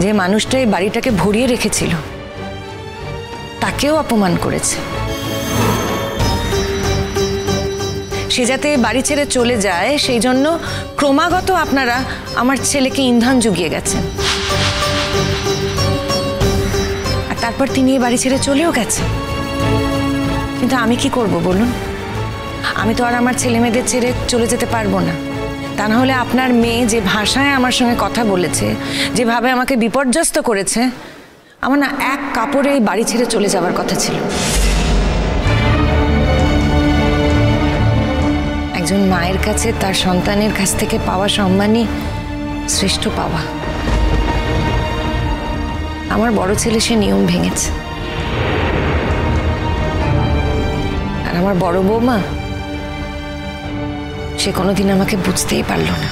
যে মানুষটা এই বাড়িটাকে ভরিয়ে রেখেছিল তাকেও অপমান করেছে। সে যাতে বাড়ি ছেড়ে চলে যায় সেই জন্য ক্রমাগত আপনারা আমার ছেলেকে ইন্ধন জুগিয়ে গেছেন, আর তারপর তিনি এই বাড়ি ছেড়ে চলেও গেছেন। কিন্তু আমি কি করব বলুন? আমি তো আর আমার ছেলে মেয়েদের ছেড়ে চলে যেতে পারবো না। তা না হলে আপনার মেয়ে যে ভাষায় আমার সঙ্গে কথা বলেছে, যেভাবে আমাকে বিপর্যস্ত করেছে, আমার না এক কাপড়ে এই বাড়ি ছেড়ে চলে যাওয়ার কথা ছিল। একজন মায়ের কাছে তার সন্তানের কাছ থেকে পাওয়া সম্মানই শ্রেষ্ঠ পাওয়া। আমার বড় ছেলে সে নিয়ম ভেঙেছে, আর আমার বড় বৌমা সে কোনোদিন আমাকে বুঝতেই পারল না।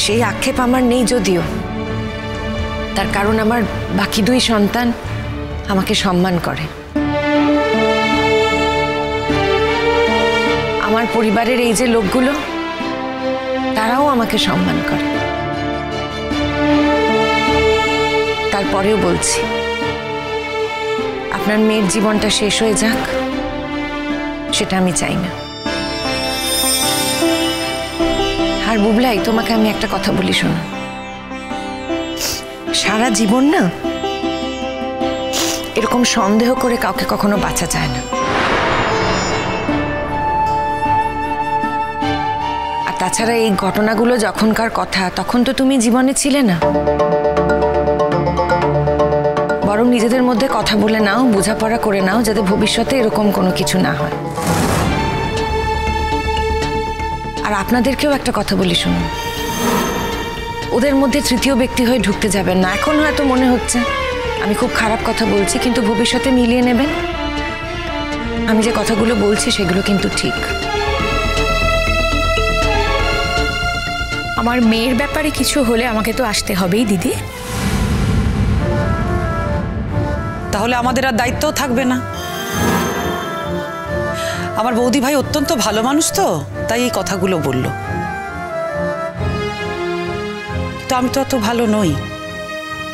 সেই আক্ষেপ আমার নেই যদিও, তার কারণ আমার বাকি দুই সন্তান আমাকে সম্মান করে। আমার পরিবারের এই যে লোকগুলো তারাও আমাকে সম্মান করে। তারপরেও বলছি, আপনার মেয়ের জীবনটা শেষ হয়ে যাক সেটা আমি চাই না। আর বুবলাই, তোমাকে আমি একটা কথা বলি শোনো, সারা জীবন না এরকম সন্দেহ করে কাউকে কখনো বাঁচা যায় না। আর তাছাড়া এই ঘটনাগুলো যখনকার কথা, তখন তো তুমি জীবনে ছিলে না। বরং নিজেদের মধ্যে কথা বলে নাও, বোঝাপড়া করে নাও, যাতে ভবিষ্যতে এরকম কোনো কিছু না হয়। আর আপনাদেরকেও একটা কথা বলি শুনুন, ওদের মধ্যে তৃতীয় ব্যক্তি হয়ে ঢুকতে যাবেন না। এখন হয়তো মনে হচ্ছে আমি খুব খারাপ কথা বলছি, কিন্তু ভবিষ্যতে মিলিয়ে নেবেন আমি যে কথাগুলো বলছি সেগুলো কিন্তু ঠিক। আমার মেয়ের ব্যাপারে কিছু হলে আমাকে তো আসতে হবেই দিদি। তাহলে আমাদের আর দায়িত্বও থাকবে না। আমার বৌদি ভাই অত্যন্ত ভালো মানুষ, তো তাই এই কথাগুলো বলল। তো আমি তো অত ভালো নই,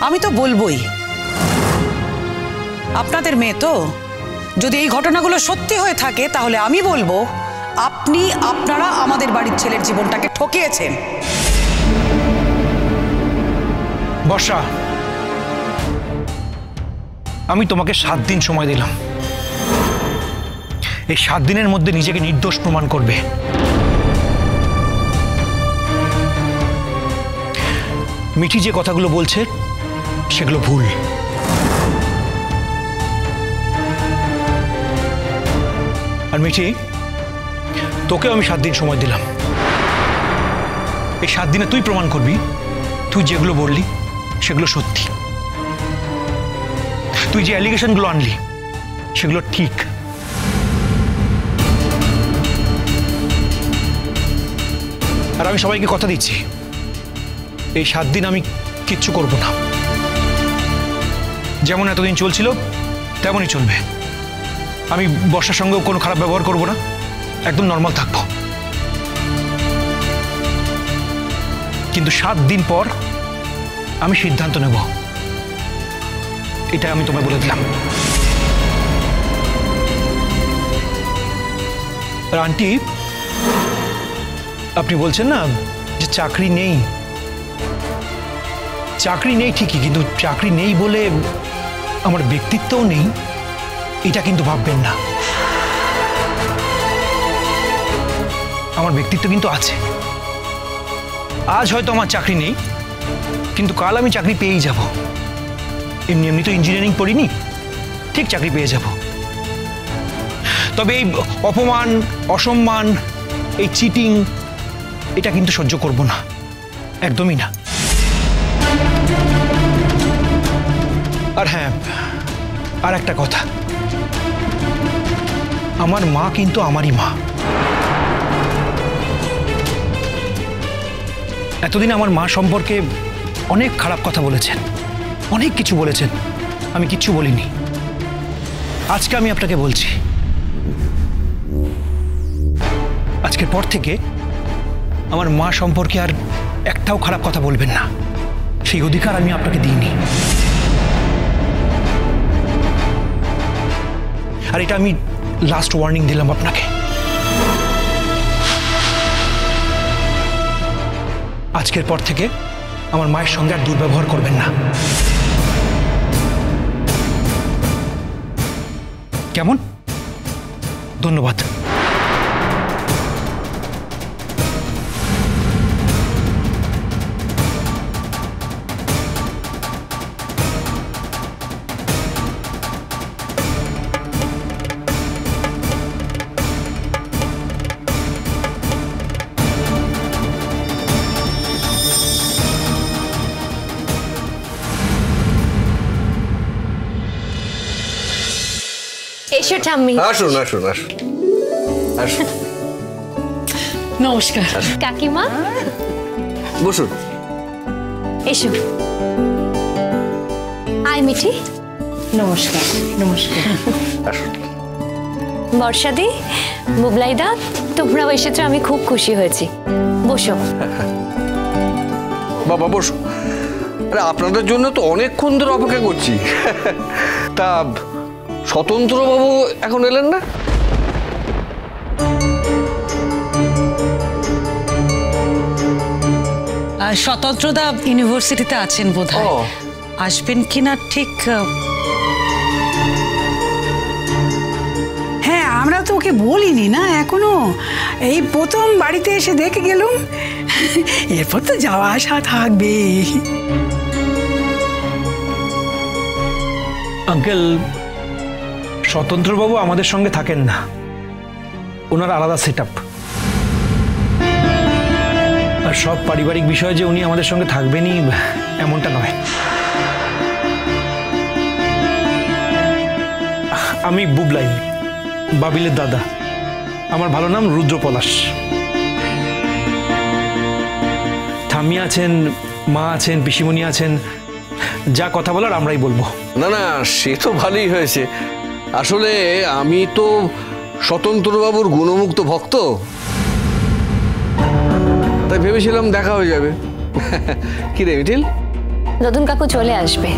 আমি তো বলবোই। আপনাদের মেয়ে তো, যদি এই ঘটনাগুলো সত্যি হয়ে থাকে তাহলে আমি বলবো আপনারা আমাদের বাড়ির ছেলের জীবনটাকে ঠকিয়েছেন। বর্ষা, আমি তোমাকে 7 দিন সময় দিলাম। এই 7 দিনের মধ্যে নিজেকে নির্দোষ প্রমাণ করবে। মিঠি যে কথাগুলো বলছে সেগুলো ভুল। আর মিঠি, তোকেও আমি 7 দিন সময় দিলাম। এই 7 দিনে তুই প্রমাণ করবি তুই যেগুলো বললি সেগুলো সত্যি। তুই যে অ্যালিগেশনগুলো আনলি সেগুলো ঠিক। আর আমি সবাইকে কথা দিচ্ছি, এই 7 দিন আমি কিচ্ছু করব না। যেমন এতদিন চলছিল তেমনই চলবে। আমি বর্ষার সঙ্গেও কোনো খারাপ ব্যবহার করব না, একদম নর্মাল থাকবো। কিন্তু 7 দিন পর আমি সিদ্ধান্ত নেব, এটা আমি তোমায় বলে দিলাম। আর আন্টি, আপনি বলছেন না যে চাকরি নেই, চাকরি নেই ঠিকই, কিন্তু চাকরি নেই বলে আমার ব্যক্তিত্বও নেই এটা কিন্তু ভাববেন না। আমার ব্যক্তিত্ব কিন্তু আছে। আজ হয়তো আমার চাকরি নেই, কিন্তু কাল আমি চাকরি পেয়েই যাব। এমনি এমনি তো ইঞ্জিনিয়ারিং পড়িনি, ঠিক চাকরি পেয়ে যাব। তবে এই অপমান, অসম্মান, এই চিটিং, এটা কিন্তু সহ্য করব না, একদমই না। আর হ্যাঁ, আর একটা কথা, আমার মা কিন্তু আমারই মা। এতদিন আমার মা সম্পর্কে অনেক খারাপ কথা বলেছেন, অনেক কিছু বলেছেন, আমি কিচ্ছু বলিনি। আজকে আমি আপনাকে বলছি, আজকের পর থেকে আমার মা সম্পর্কে আর একটাও খারাপ কথা বলবেন না, সেই অধিকার আমি আপনাকে দিইনি। আর এটা আমি লাস্ট ওয়ার্নিং দিলাম আপনাকে। আজকের পর থেকে আমার মায়ের সঙ্গে আর দুর্ব্যবহার করবেন না, কেমন? ধন্যবাদ। এসো ঠাম্মি। আসুন আসুন আসুন আসুন। নমস্কার কাকিমা, বসুন। এসো। আয় মিঠি। নমস্কার। নমস্কার। আসুন। বর্ষাদি, বুবলাইদা, তোমরাও এসেছো, আমি খুব খুশি হয়েছি। বসো। বাবা বসো। আরে আপনাদের জন্য তো অনেকক্ষণ ধরে অপেক্ষা করছি। তা স্বতন্ত্রবাবু এখন এলেন না? স্বতন্ত্রদা ইউনিভার্সিটিতে আছেন বোধহয়, ও। আসবেন কিনা ঠিক। হ্যাঁ, আমরা তো ওকে বলিনি না এখনো, এই প্রথম বাড়িতে এসে দেখে গেলুম, এরপর তো যাওয়া আসা থাকবে। আঙ্কেল, স্বতন্ত্রবাবু আমাদের সঙ্গে থাকেন না, ওনার আলাদা সেট আপ। আর সব পারিবারিক বিষয় যে উনি আমাদের সঙ্গে থাকবেনই এমনটা নয়। আমি বুবলাই, বাবিলের দাদা। আমার ভালো নাম রুদ্র পলাশ। ঠাম্মি আছেন, মা আছেন, পিসিমণি আছেন, যা কথা বলার আমরাই বলবো। না না, সে তো ভালোই হয়েছে। আসলে আমি তো স্বতন্ত্রবাবুর গুণমুক্ত ভক্ত, তাই ভেবেছিলাম দেখা হয়ে যাবে। কি রে মিঠিল? নতুন কাকু চলে আসবে,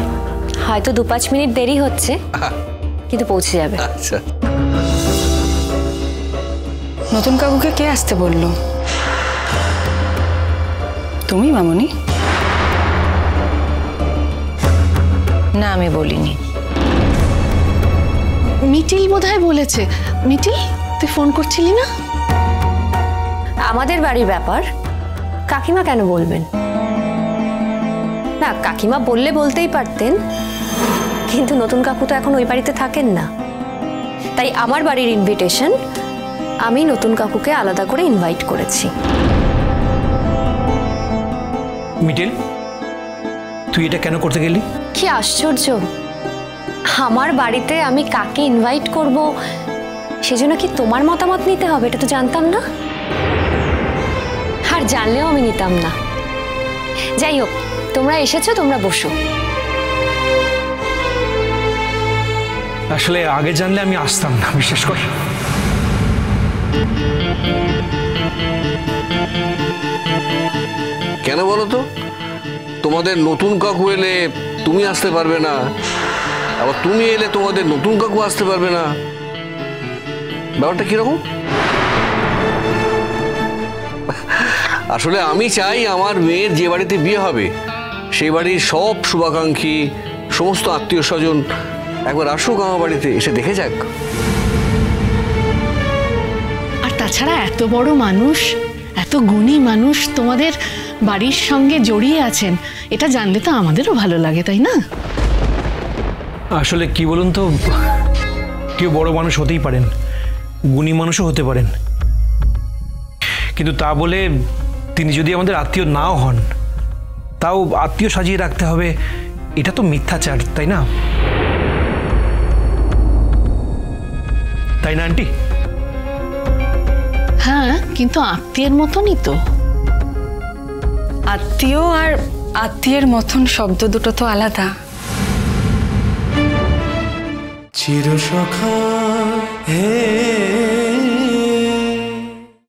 হয়তো 2-5 মিনিট দেরি হচ্ছে, কিন্তু পৌঁছে যাবে। আচ্ছা। নতুন কাকুকে কে আসতে বললো? তুমি মামনি? না, আমি বলিনি। মিটিল বোধহয় বলেছে। মিটিল, তুই ফোন করছিলি না? আমাদের বাড়ির ব্যাপার কাকিমা কেন বলবেন? না, কাকিমা বললে বলতেই পারতেন, কিন্তু নতুন কাকু তো এখন ওই বাড়িতে থাকেন না, তাই আমার বাড়ির ইনভিটেশন আমি নতুন কাকুকে আলাদা করে ইনভাইট করেছি। মিটেল, তুই এটা কেন করতে গেলি? কি আশ্চর্য, আমার বাড়িতে আমি কাকে ইনভাইট করব সেজন্য কি তোমার মতামত নিতে হবে? এটা তো জানতাম না, আর জানলেও আমি নিতাম না। যাই হোক, তোমরা এসেছো, তোমরা বসো। আসলে আগে জানলে আমি আসতাম না, বিশেষ করে। কেন বলো তো? তোমাদের নতুন কাকু এলে তুমি আসতে পারবে না, আবার তুমি এলে তোমাদের নতুন কাকু আসতে পারবে না। ব্যাপারটা কিরকম? আসলে আমি চাই আমার মেয়ের যে বাড়িতে বিয়ে হবে সেই বাড়ির সব শুভাকাঙ্ক্ষী, সমস্ত আত্মীয় স্বজন একবার আসুক আমার বাড়িতে, এসে দেখে যাক। আর তাছাড়া এত বড় মানুষ, এত গুণী মানুষ তোমাদের বাড়ির সঙ্গে জড়িয়ে আছেন, এটা জানলে তো আমাদেরও ভালো লাগে, তাই না? আসলে কি বলুন তো, কেউ বড় মানুষ হতেই পারেন, গুণী মানুষও হতে পারেন, কিন্তু তা বলে তিনি যদি আমাদের আত্মীয় নাও হন, তাও আত্মীয় সাজিয়ে রাখতে হবে, এটা তো মিথ্যাচার, তাই না? তাই না আন্টি? হ্যাঁ, কিন্তু আত্মীয়ের মতনই তো। আত্মীয় আর আত্মীয়ের মতন শব্দ দুটো তো আলাদা। চিরসখা হে